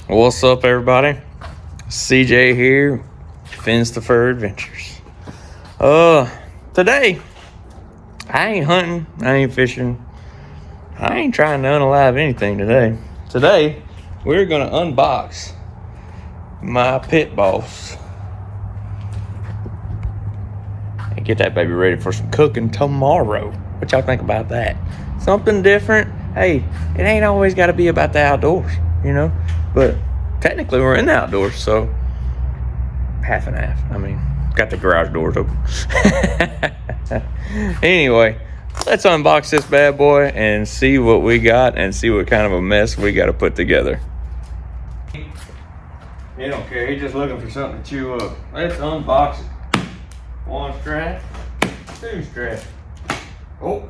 What's up, everybody? CJ here, Fins to Fur Adventures. Today, I ain't hunting, I ain't fishing, I ain't trying to unalive anything today. Today, we're gonna unbox my Pit Boss and get that baby ready for some cooking tomorrow. What y'all think about that? Something different. Hey, it ain't always got to be about the outdoors, you know? But technically, we're in the outdoors, so half and half. I mean, got the garage doors open. Anyway, let's unbox this bad boy and see what we got and see what kind of a mess we got to put together. He don't care. He's just looking for something to chew up. Let's unbox it. One strap, two straps. Oh.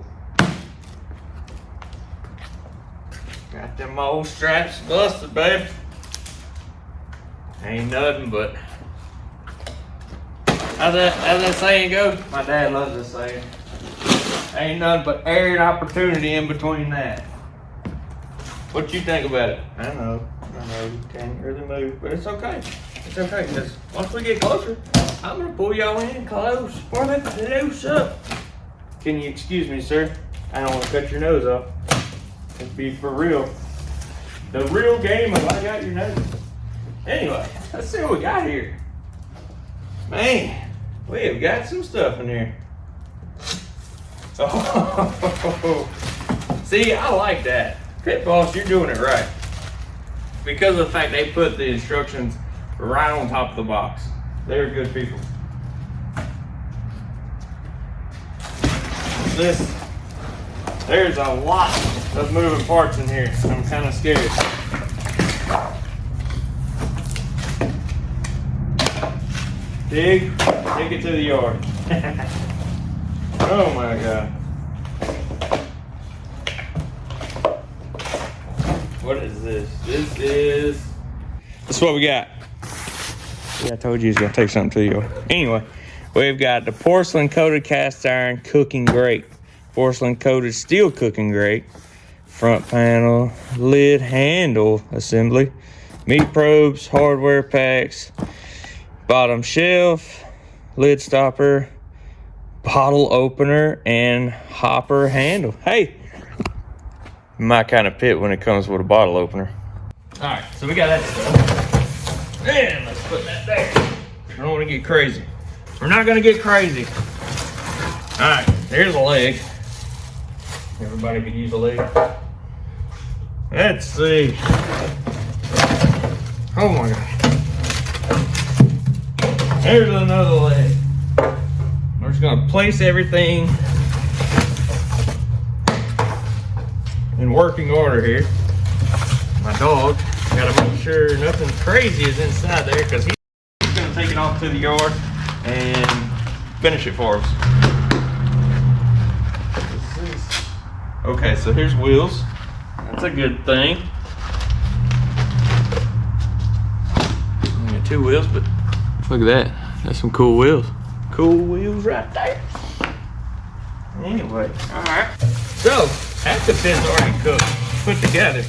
Got them old straps busted, babe. Ain't nothing but, how's that saying go? My dad loves this saying. Ain't nothing but air and opportunity in between that. What you think about it? I know, you can't really move, but it's okay. It's okay, because once we get closer, I'm gonna pull y'all in close for the close up. Can you excuse me, sir? I don't want to cut your nose off. Let's be for real. The real game of I got your nose. Anyway, let's see what we got here. Man, we have got some stuff in here. Oh, see, I like that. Pit Boss, you're doing it right. Because of the fact they put the instructions right on top of the box. They're good people. There's a lot of moving parts in here. I'm kind of scared. Take it to the yard. Oh my God. What is this? This is what we got. Yeah, I told you he's gonna take something to the yard. Anyway, we've got the porcelain coated cast iron cooking grate. Porcelain coated steel cooking grate, front panel, lid handle assembly, meat probes, hardware packs, bottom shelf, lid stopper, bottle opener, and hopper handle. Hey, my kind of pit when it comes with a bottle opener. All right, so we got that stuff. And let's put that there. I don't want to get crazy. We're not gonna get crazy. All right, here's a leg. Everybody could use a leg. Let's see. Oh my God. There's another leg. We're just gonna place everything in working order here. My dog, gotta make sure nothing crazy is inside there because he's gonna take it off to the yard and finish it for us. Okay, so here's wheels. That's a good thing. I got two wheels, but look at that. That's some cool wheels. Cool wheels right there. Anyway, all right. So, half the pit's already cooked, put together.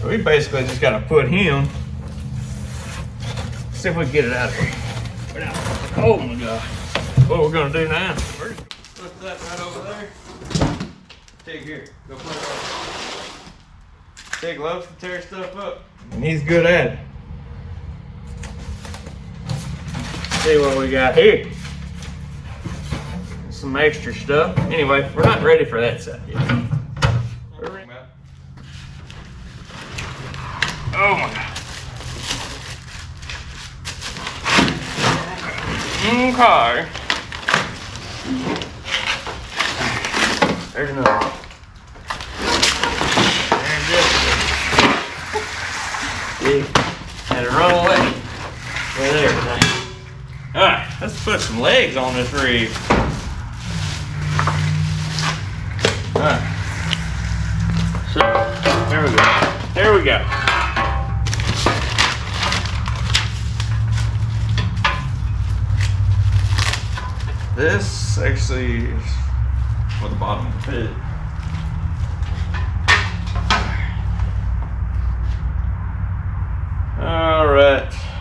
So we basically just gotta put him. See if we can get it out of here. Oh my God. What we're gonna do now? We're just gonna put that right over there. Take here, go put it on. Take loves to tear stuff up. And he's good at it. See what we got here. Some extra stuff. Anyway, we're not ready for that side yet. Oh my God. Okay. There's another. There's this. See? Had to run away with everything. Alright, let's put some legs on this rig. Alright. So, there we go. There we go. This actually is for the bottom of the pit.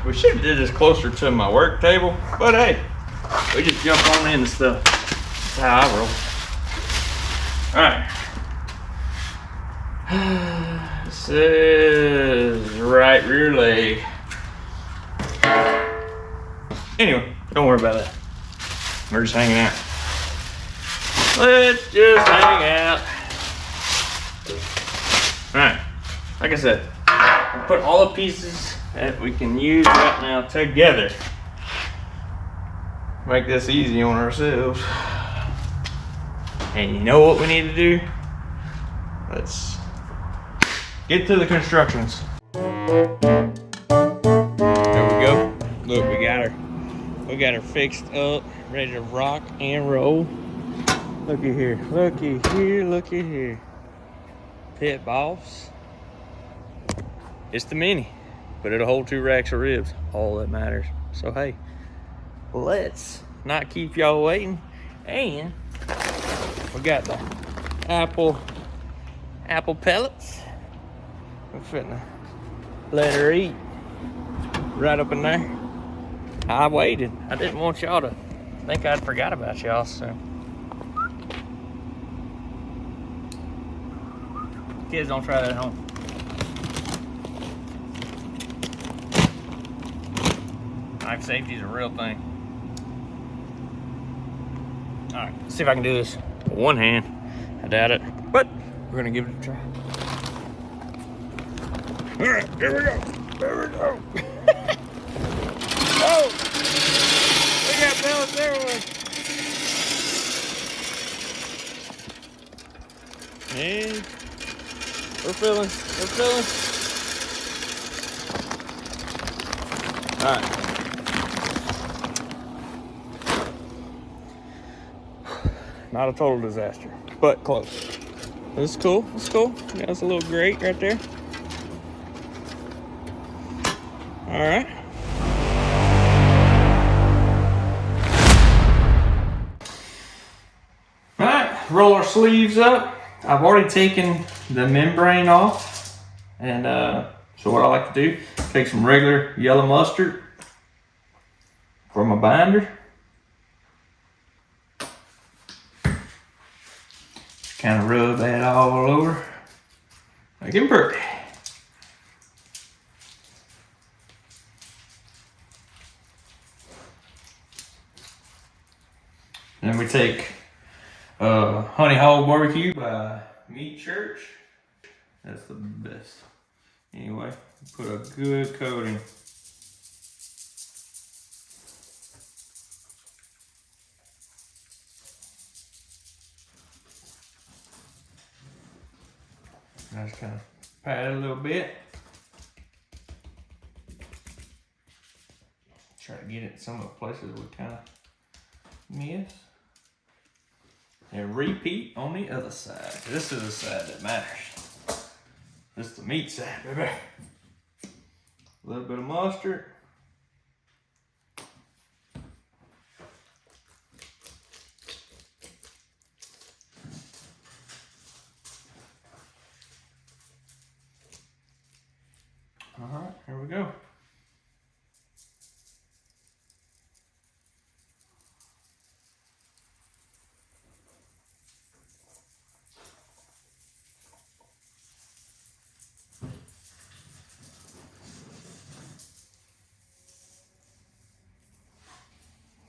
We should have did this closer to my work table, but hey, we just jump on into stuff. That's how I roll. All right. This is right rear leg. Anyway, don't worry about that. We're just hanging out. Let's just hang out. All right, like I said, I'll put all the pieces that we can use right now together. Make this easy on ourselves. And you know what we need to do? Let's get to the constructions. There we go. Look, we got her. We got her fixed up, ready to rock and roll. Looky here, looky here, looky here. Pit Boss. It's the mini, but it'll hold 2 racks of ribs. All that matters. So hey, let's not keep y'all waiting. And we got the apple pellets. We're finna let her eat right up in there. I waited. I didn't want y'all to think I'd forgot about y'all, so. Kids, don't try that at home. Knife safety is a real thing. All right, let's see if I can do this with one hand. I doubt it, but we're gonna give it a try. All right, here we go. There we go. Oh, we got pellets everywhere. And we're filling. All right. Not a total disaster, but close. This is cool. It's cool. Got us a little grate right there. All right. All right. Roll our sleeves up. I've already taken the membrane off, and so what I like to do, take some regular yellow mustard for my binder. Kind of rub that all over, make it pretty. Then we take Honey Hog Barbecue by Meat Church. That's the best. Anyway, put a good coating. I just kind of pat it a little bit. Try to get it in some of the places we kind of miss. And repeat on the other side. This is the side that matters. This is the meat side, baby. A little bit of mustard. All right, here we go.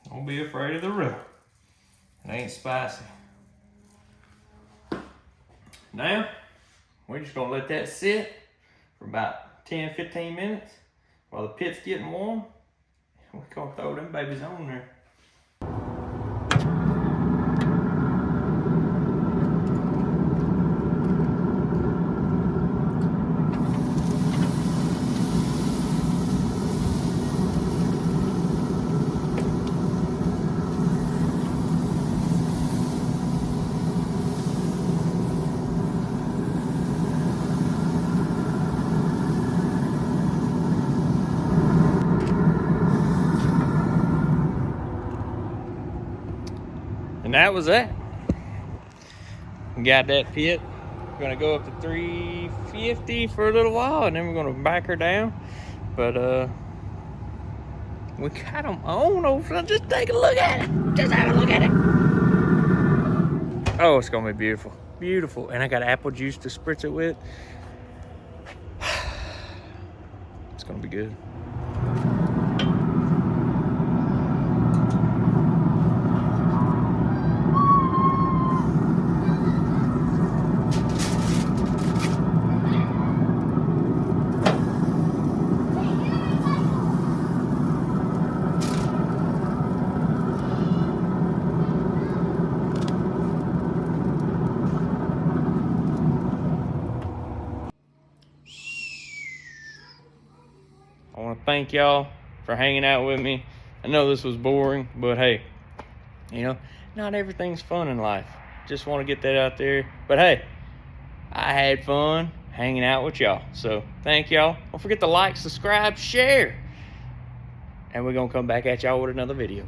Don't be afraid of the roux. It ain't spicy. Now, we're just gonna let that sit for about 10-15 minutes while the pit's getting warm. We're gonna throw them babies on there. And that was that. We got that pit. We're gonna go up to 350 for a little while, and then we're gonna back her down. But We got them on, old son. Just take a look at it. Just have a look at it. Oh, it's gonna be beautiful. Beautiful. And I got apple juice to spritz it with. It's gonna be good. I want to thank y'all for hanging out with me. I know this was boring, but hey, you know, not everything's fun in life. Just want to get that out there. But hey, I had fun hanging out with y'all. So thank y'all. Don't forget to like, subscribe, share. And we're going to come back at y'all with another video.